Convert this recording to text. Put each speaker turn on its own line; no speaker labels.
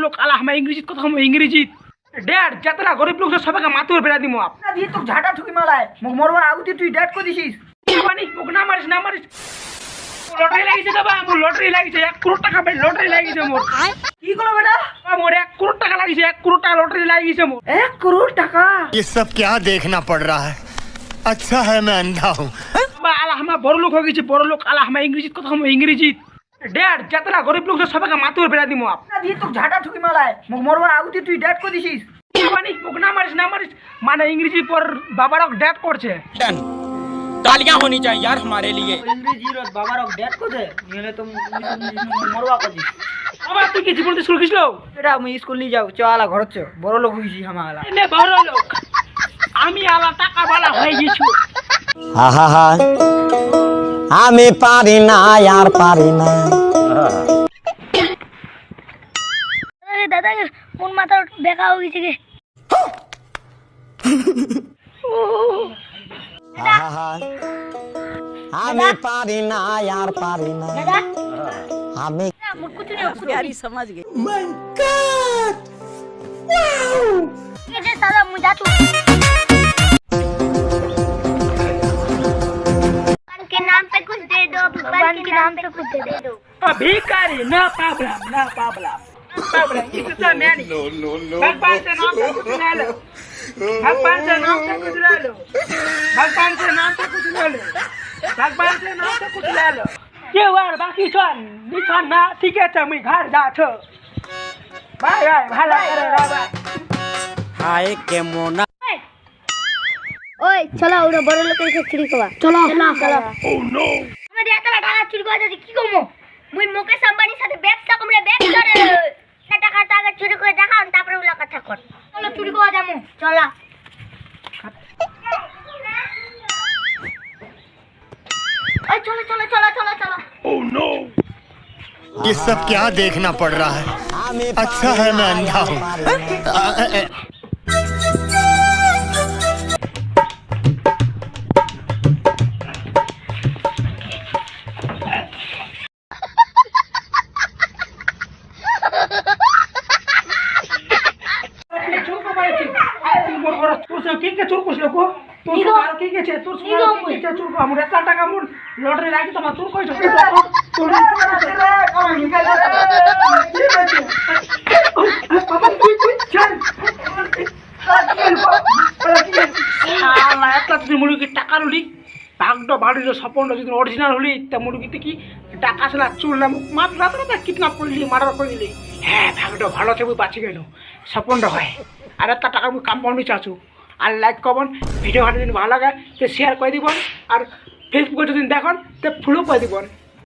লোক আলা আমার ইংরেজিত কথা কম ইংরেজিত ড্যাড যাতরা গরিব লোক সবাইকে মাতুর বেড়া দিমু আপ
না দিয়ে তো ঝাঁটা ঠুকি মালায় মুখ মরবার আগুতি তুই ডেট করে দিছিস
মানে মুখ না মারিস লটারি লাগিছে বাবা মোর লটারি লাগিছে 1 কোটি টাকা ভাই লটারি লাগিছে মোর
কি করলো বেটা
মোর 1 কোটি টাকা লাগিছে 1 কোটি টাকা লটারি লাগিছে মোর
1 কোটি টাকা
ये सब क्या देखना पड़ रहा है अच्छा है मैं अंधा हूँ
বাবা আলা আমার বড় লোক হয়ে গেছে বড় লোক আলা আমার ইংরেজিত কথা কম ইংরেজিত ড্যাড যাতরা গরিব লোক সবাইকে মাতুর বেড়া দিমু আপ
না দিয়ে তো ঝাঁটা ঠুকি মালায় মুখ মরবার আগুতি তুই ডেট করে দিছিস
মানে মুখ না মারিস মানে ইংরেজি পর বাবারা ড্যাড করছে
तालियां होनी चाहिए यार हमारे लिए
ইংরেজি র বাবার ডেট করে নিলে তো মরবা করে দিস
বাবা তুই কি জীবন স্কুল গেছিল
এটা আমি স্কুল নিয়ে যাও চলা ঘর চ বড় লোক হইছি হামালা
এনে বড় লোক আমি আলা টাকা বালা হয়ে গেছি
আহা আমি পারি না আর পারি না
দাদা কোন মাথার বেকা হয়ে গেছে গে
আহা আমি পারি না আর পারি না
দাদা
আমি
মুখ কুछ नहीं प्यारी समझ गए माय गॉड ये जे साला मुझे छू भगवान के नाम पे कुछ दे दो भगवान के नाम पे कुछ दे दो
भिखारी ना प्रॉब्लम इससे मैं नहीं भगवान से नाम से कुछ ले लो भगवान से नाम से कुछ ले लो भगवान से नाम से कुछ ले लो भगवान से नाम से कुछ ले लो ये वार बाकी छन ना ठीक है তুমি ঘর যাচ্ছ বাই ভালো করে বাবা
हाय केमोना
ओए चलो ওরা বড় লোকের কাছে চুরি করবা চলো ও নো আমাদের এত টাকা চুরি করে যদি কি করব মুই মুকেশ আম্বানির সাথে ব্যবসা করলে ব্যবসা করে টাকা চুরি করে দেখাও তারপরে ওলা কথা কর চলো চুরি করে যামু চলো ओए चलो
ओह नो
ये सब क्या देखना पड़ रहा है अच्छा है मैं अंधा हूँ
লটারি লাগি তোমার তোর কইছ মুরগি টাকা লুলি ভাগটা বাড়ির সপনটা যদি অরিজিনাল হলি তা মুরগিতে কি টাকা আসলে চুললাম মাত্র রাত্রে কিডন্যাপ করলি মার্ডার করে দিলি হ্যাঁ ভাগটা ভালো আছে বাঁচি গেল সপনটা হয় আর একটা টাকা আমি কাম্পাউন্ডে চাচু আর লাইক করবেন ভিডিও ভালো যদি ভালো লাগে তো শেয়ার করে দিবেন আর ফেসবুকে যদি দেখেন তো ফলো করে দিবেন